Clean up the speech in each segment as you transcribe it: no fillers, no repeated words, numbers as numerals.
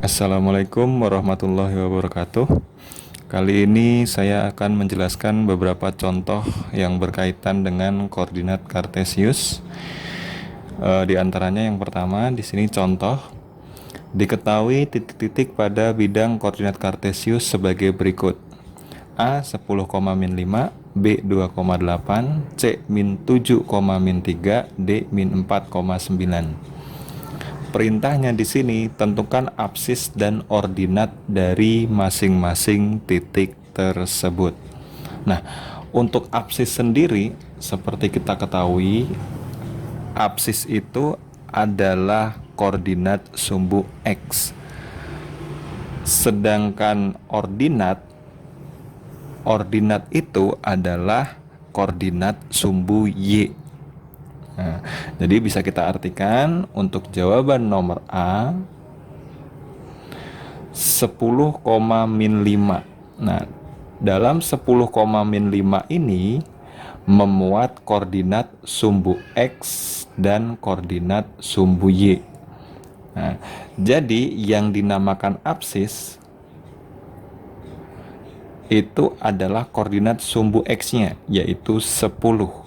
Assalamualaikum warahmatullahi wabarakatuh. Kali ini saya akan menjelaskan beberapa contoh yang berkaitan dengan koordinat kartesius. Di antaranya yang pertama di sini contoh. Diketahui titik-titik pada bidang koordinat kartesius sebagai berikut. A 10,-5, B 2,8, C -7,-3, D -4,9. Perintahnya di sini tentukan absis dan ordinat dari masing-masing titik tersebut. Nah, untuk absis sendiri seperti kita ketahui, absis itu adalah koordinat sumbu X. Sedangkan ordinat itu adalah koordinat sumbu Y. Nah, jadi bisa kita artikan untuk jawaban nomor A 10,-5. Nah, dalam 10,-5 ini memuat koordinat sumbu X dan koordinat sumbu Y. Nah, jadi yang dinamakan absis itu adalah koordinat sumbu X-nya, yaitu 10.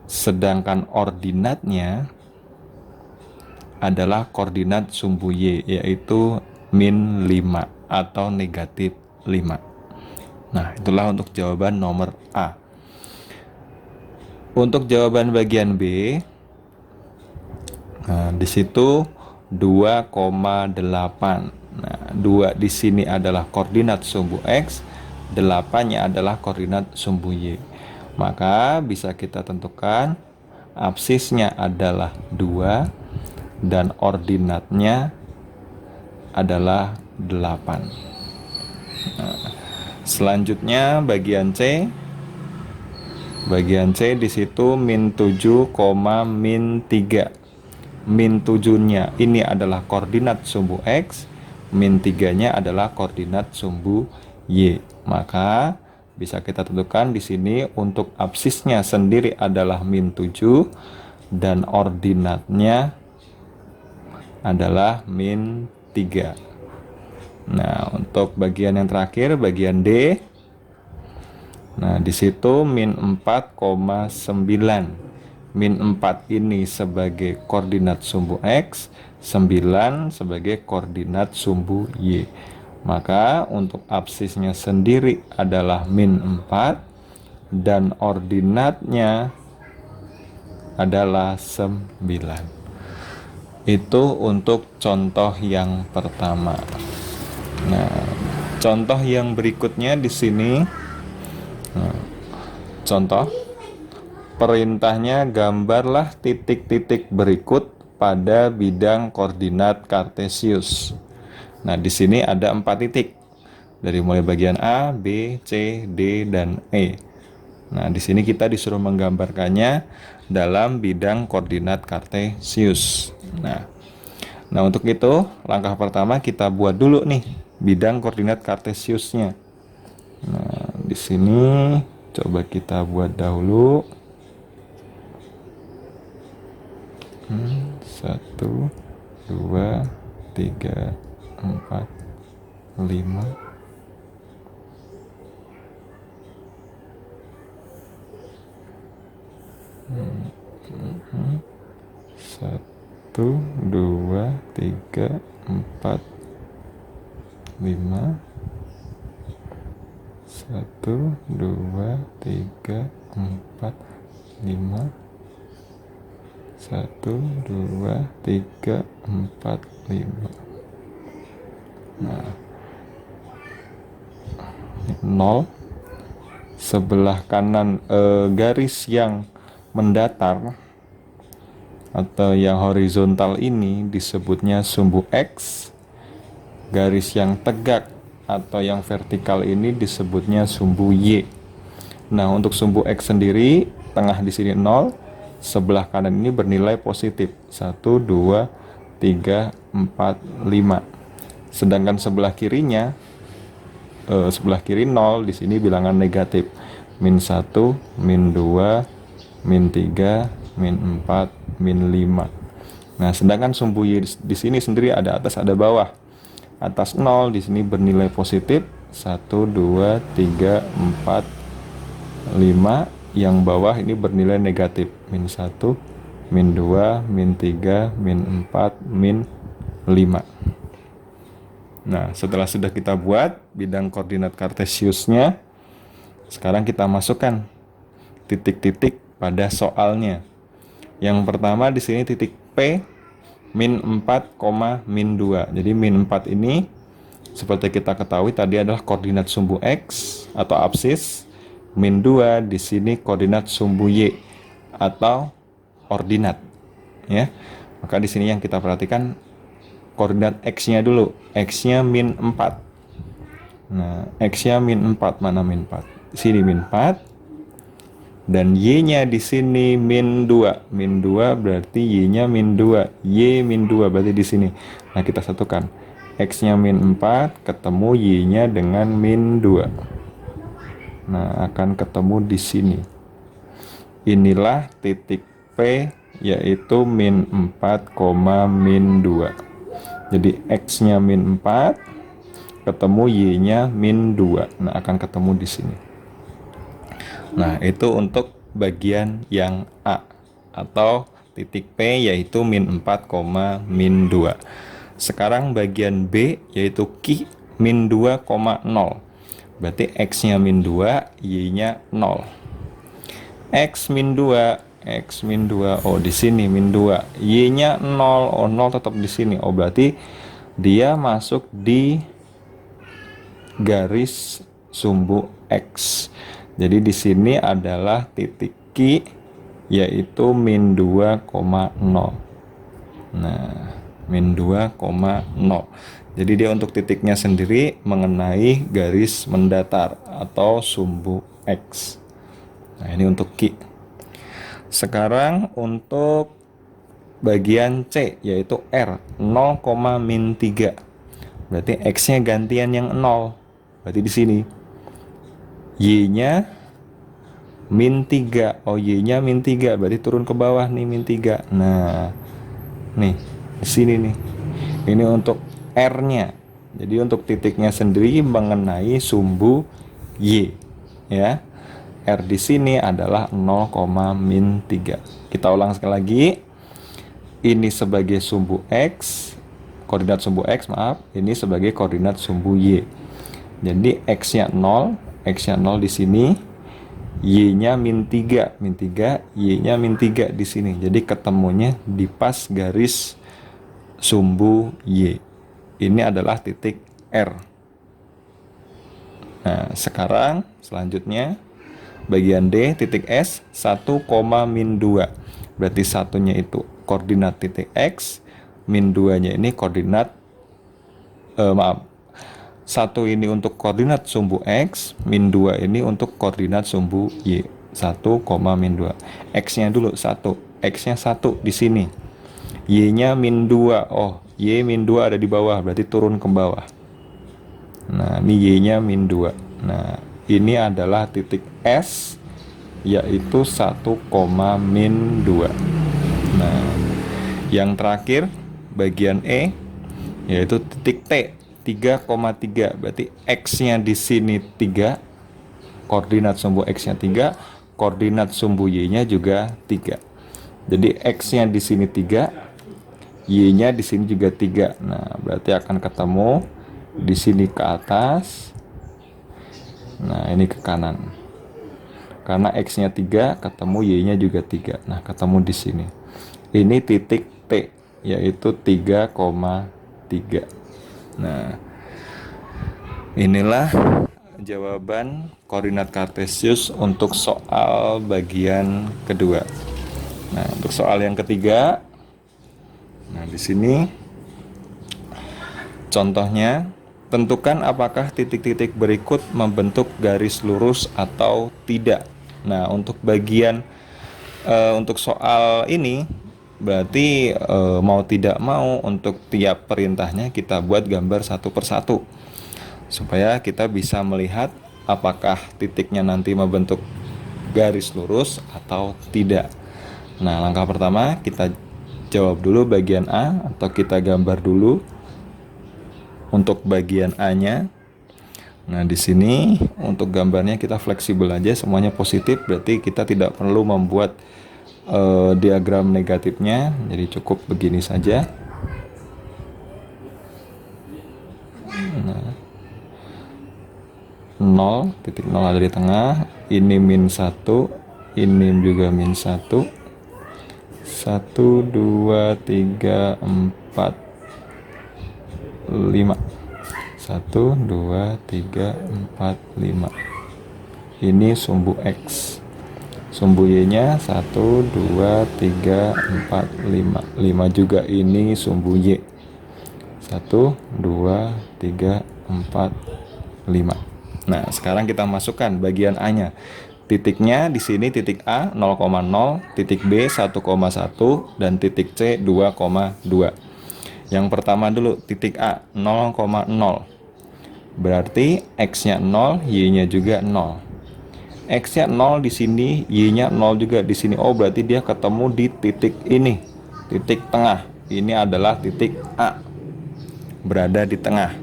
Sedangkan ordinatnya adalah koordinat sumbu Y, yaitu -5 atau -5. Nah, itulah untuk jawaban nomor A. Untuk jawaban bagian B, nah, di situ 2,8. Nah, 2 di sini adalah koordinat sumbu X, 8-nya adalah koordinat sumbu Y. Maka bisa kita tentukan absisnya adalah 2 dan ordinatnya adalah 8. Nah, selanjutnya bagian C. Bagian C di situ -7, -3. -7-nya ini adalah koordinat sumbu X, -3-nya adalah koordinat sumbu Y. Maka bisa kita tentukan di sini untuk absisnya sendiri adalah -7 dan ordinatnya adalah -3. Nah, untuk bagian yang terakhir, bagian D. Nah, di situ -4,9. -4 ini sebagai koordinat sumbu X, 9 sebagai koordinat sumbu Y. Maka untuk absisnya sendiri adalah -4 dan ordinatnya adalah 9. Itu untuk contoh yang pertama. Nah, contoh yang berikutnya di sini. Contoh perintahnya gambarlah titik-titik berikut pada bidang koordinat kartesius. Nah, di sini ada 4 titik. Dari mulai bagian A, B, C, D, dan E. Nah, di sini kita disuruh menggambarkannya dalam bidang koordinat kartesius. Nah, untuk itu langkah pertama kita buat dulu nih bidang koordinat kartesiusnya. Nah, di sini coba kita buat dahulu. 1, 2, 3, 4, 5. 1, 2, 3, 4, 5. 1, 2, 3, 4, 5. 1, 2, 3, 4, 5. Nah, 0 sebelah kanan garis yang mendatar atau yang horizontal ini disebutnya sumbu X. Garis yang tegak atau yang vertikal ini disebutnya sumbu Y. Nah, untuk sumbu X sendiri tengah di sini 0, sebelah kanan ini bernilai positif 1, 2, 3, 4, 5. Sedangkan sebelah kirinya sebelah kiri 0, di sini bilangan negatif. -1, -2, -3, -4, -5. Nah, sedangkan sumbu Y di sini sendiri ada atas ada bawah. atas 0 di sini bernilai positif 1, 2, 3, 4, 5. Yang bawah ini bernilai negatif min 1, min 2, min 3, min 4, min 5. Nah, setelah sudah kita buat bidang koordinat kartesiusnya, sekarang kita masukkan titik-titik pada soalnya. Yang pertama di sini titik P min 4, min 2. Jadi min 4 ini seperti kita ketahui tadi adalah koordinat sumbu X atau absis. Min 2 di sini koordinat sumbu Y atau ordinat. Ya. Maka di sini yang kita perhatikan koordinat X-nya dulu. X-nya min 4. Nah, X-nya min 4. Mana min 4? Di sini min 4. Dan Y-nya di sini min 2. Min 2 berarti Y-nya min 2. Y min 2 berarti di sini. Nah, kita satukan. X-nya min 4 ketemu Y-nya dengan min 2. Nah, akan ketemu di sini. Inilah titik P, yaitu min 4, min 2. Jadi X-nya min 4 ketemu Y-nya min 2. Nah, akan ketemu di sini. Nah, itu untuk bagian yang A atau titik P yaitu min 4, min 2. Sekarang bagian B yaitu Q min 2, 0. Berarti X-nya min 2, Y-nya 0. X min 2, X min 2. Oh, di sini min 2. Y-nya 0. Oh, 0 tetap di sini. Oh, berarti dia masuk di garis sumbu X. Jadi di sini adalah titik Q yaitu min 2, 0. Nah, min 2, 0. Jadi dia untuk titiknya sendiri mengenai garis mendatar atau sumbu X. Nah, ini untuk Q. Sekarang untuk bagian C yaitu R 0, min 3. Berarti X-nya gantian yang 0. Berarti di sini Y-nya min 3. Oh, Y-nya min 3. Berarti turun ke bawah nih min 3. Nah, nih di sini nih. Ini untuk R-nya. Jadi untuk titiknya sendiri mengenai sumbu Y, ya. R di sini adalah 0, min 3. Kita ulang sekali lagi. Ini sebagai sumbu X, koordinat sumbu X, maaf. Ini sebagai koordinat sumbu Y. Jadi X-nya 0, X-nya 0 di sini. Y-nya min 3, Y-nya min 3 di sini. Jadi ketemunya di pas garis sumbu Y. Ini adalah titik R. Nah, sekarang selanjutnya bagian D titik S 1, min 2. Berarti satunya itu koordinat titik X, min 2-nya ini koordinat satu ini untuk koordinat sumbu X, min 2 ini untuk koordinat sumbu Y. 1, min 2. X-nya dulu 1. X-nya 1 di sini. Y-nya min 2. Oh, Y min 2 ada di bawah, berarti turun ke bawah. Nah, ini Y-nya min 2. Nah, ini adalah titik S, yaitu 1, min 2. Nah, yang terakhir bagian E, yaitu titik T 3,3. Berarti X-nya di sini 3, koordinat sumbu X-nya 3, koordinat sumbu Y-nya juga 3. Jadi X-nya di sini 3, Y-nya di sini juga 3. Nah, berarti akan ketemu di sini ke atas. Nah, ini ke kanan. Karena X-nya 3, ketemu Y-nya juga 3. Nah, ketemu di sini. Ini titik T, yaitu 3,3. Nah, inilah jawaban koordinat kartesius untuk soal bagian kedua. Nah, untuk soal yang ketiga, nah di sini contohnya, tentukan apakah titik-titik berikut membentuk garis lurus atau tidak. Nah, untuk bagian untuk soal ini berarti mau tidak mau untuk tiap perintahnya kita buat gambar satu persatu supaya kita bisa melihat apakah titiknya nanti membentuk garis lurus atau tidak. Nah, langkah pertama kita jawab dulu bagian A atau kita gambar dulu. Untuk bagian A-nya, nah di sini untuk gambarnya kita fleksibel aja, semuanya positif, berarti kita tidak perlu membuat diagram negatifnya, jadi cukup begini saja. Nah, 0.0 ada di tengah, ini min 1, ini juga min 1, 1, 2, 3, 4, 5, 1, 2, 3, 4, 5. Ini sumbu X. Sumbu Y-nya 1, 2, 3, 4, 5. 5 juga ini sumbu Y. 1, 2, 3, 4, 5. Nah, sekarang kita masukkan bagian A-nya. Titiknya di sini titik A 0,0, titik B 1,1, dan titik C 2,2. Yang pertama dulu, titik A 0,0. Berarti X-nya 0, Y-nya juga 0. X-nya 0 di sini, Y-nya 0 juga di sini. Oh, berarti dia ketemu di titik ini, titik tengah. Ini adalah titik A, berada di tengah.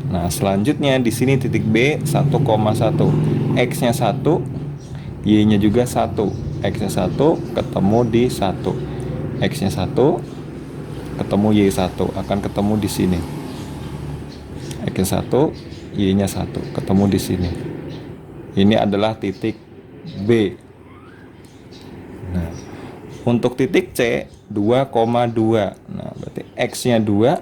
Nah, selanjutnya di sini titik B 1,1. X-nya 1, Y-nya juga 1. X-nya 1 ketemu di 1. X-nya 1 ketemu Y1, akan ketemu di sini. X-nya 1, Y-nya 1 ketemu di sini. Ini adalah titik B. Nah, untuk titik C 2,2. Nah, berarti X-nya 2,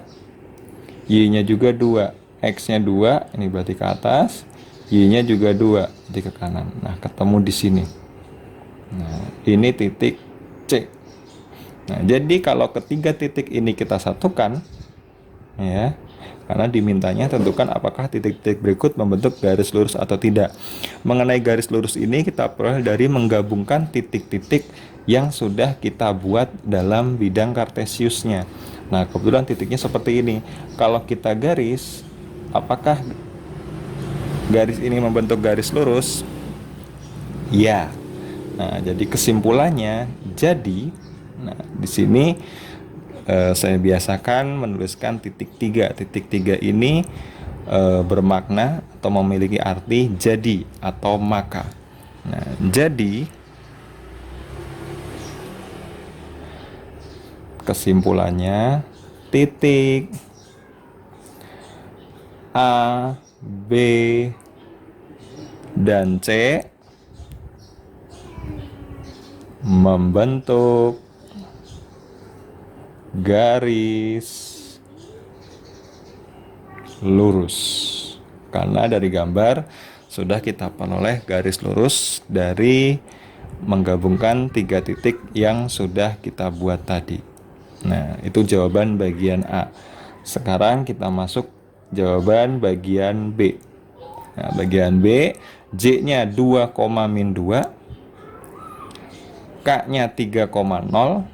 Y-nya juga 2. X-nya 2, ini berarti ke atas, Y-nya juga 2, berarti ke kanan. Nah, ketemu di sini. Nah, ini titik C. Nah, jadi kalau ketiga titik ini kita satukan, ya, karena dimintanya tentukan apakah titik-titik berikut membentuk garis lurus atau tidak. Mengenai garis lurus ini kita peroleh dari menggabungkan titik-titik yang sudah kita buat dalam bidang kartesiusnya. Nah, kebetulan titiknya seperti ini. Kalau kita garis, apakah garis ini membentuk garis lurus? Ya. Nah, jadi kesimpulannya, nah, di sini saya biasakan menuliskan titik 3. Titik 3 ini bermakna atau memiliki arti jadi atau maka. Nah, jadi kesimpulannya, titik A, B, dan C membentuk garis lurus. Karena dari gambar sudah kita peroleh garis lurus dari menggabungkan 3 titik yang sudah kita buat tadi. Nah, itu jawaban bagian A. Sekarang kita masuk jawaban bagian B. Nah, bagian B, J-nya 2,-2, K-nya 3,0,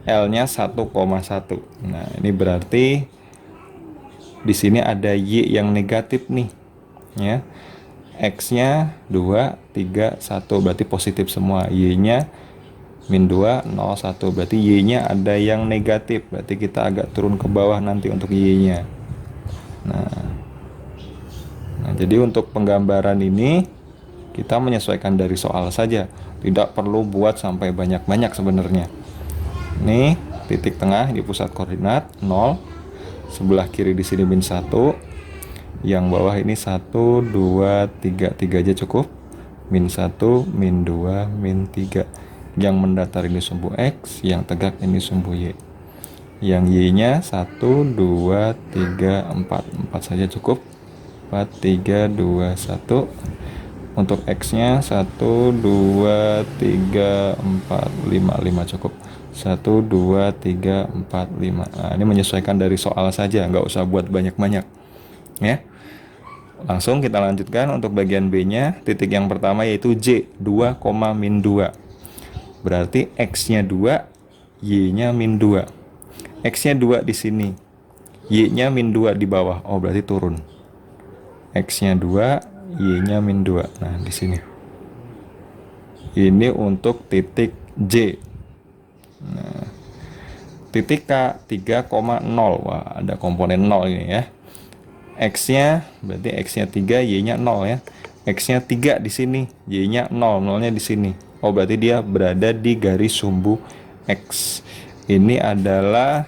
L-nya 1,1. Nah, ini berarti di sini ada Y yang negatif nih, ya. X-nya 2, 3, 1, berarti positif semua. Y-nya -2, 0, 1, berarti Y-nya ada yang negatif. Berarti kita agak turun ke bawah nanti untuk Y-nya. Nah, jadi untuk penggambaran ini kita menyesuaikan dari soal saja, tidak perlu buat sampai banyak-banyak sebenarnya. Nih, titik tengah di pusat koordinat 0, sebelah kiri di sini -1, yang bawah ini 1, 2, 3, 3 aja cukup, -1, -2, -3. Yang mendatar ini sumbu X, yang tegak ini sumbu Y. Yang Y-nya 1, 2, 3, 4, 4 saja cukup. 4, 3, 2, 1. Untuk X-nya 1, 2, 3, 4, 5, 5 cukup. 1, 2, 3, 4, 5. Nah, ini menyesuaikan dari soal saja, nggak usah buat banyak-banyak, ya. Langsung kita lanjutkan untuk bagian B-nya. Titik yang pertama yaitu J, 2,-2. Berarti X-nya 2, Y-nya -2. X-nya 2 di sini, Y-nya -2 di bawah. Oh, berarti turun. X-nya 2, Y-nya -2. Nah, di sini. Ini untuk titik J. Nah, Titik K 3,0. Wah, ada komponen 0 ini ya. X-nya berarti X-nya 3, Y-nya 0 ya. X-nya 3 di sini, Y-nya 0, 0-nya di sini. Oh, berarti dia berada di garis sumbu X. Ini adalah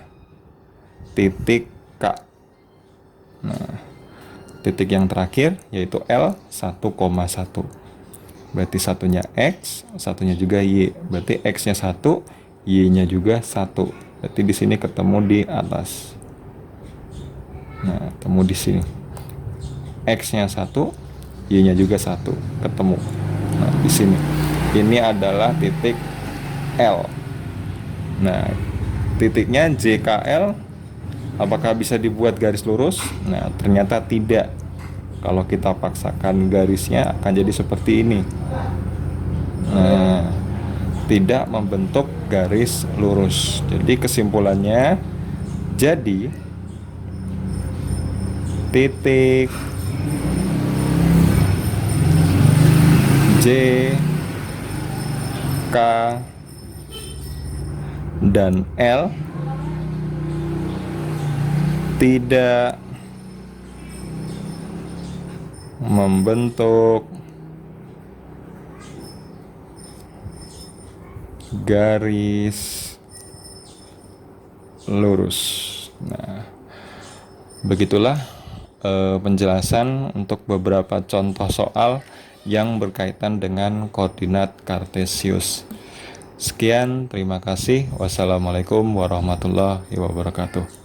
titik K. Nah, titik yang terakhir yaitu L 1,1. Berarti satunya X, satunya juga Y. Berarti X-nya 1, Y-nya juga 1. Berarti di sini ketemu di atas. Nah, ketemu di sini. X-nya 1, Y-nya juga 1, ketemu. Nah, di sini. Ini adalah titik L. Nah, titiknya JKL apakah bisa dibuat garis lurus? Nah, ternyata tidak. Kalau kita paksakan garisnya akan jadi seperti ini. Nah, tidak membentuk garis lurus. Jadi kesimpulannya, jadi titik J, K, dan L tidak membentuk garis lurus. Nah, begitulah penjelasan untuk beberapa contoh soal yang berkaitan dengan koordinat kartesius. Sekian, terima kasih. Wassalamualaikum warahmatullahi wabarakatuh.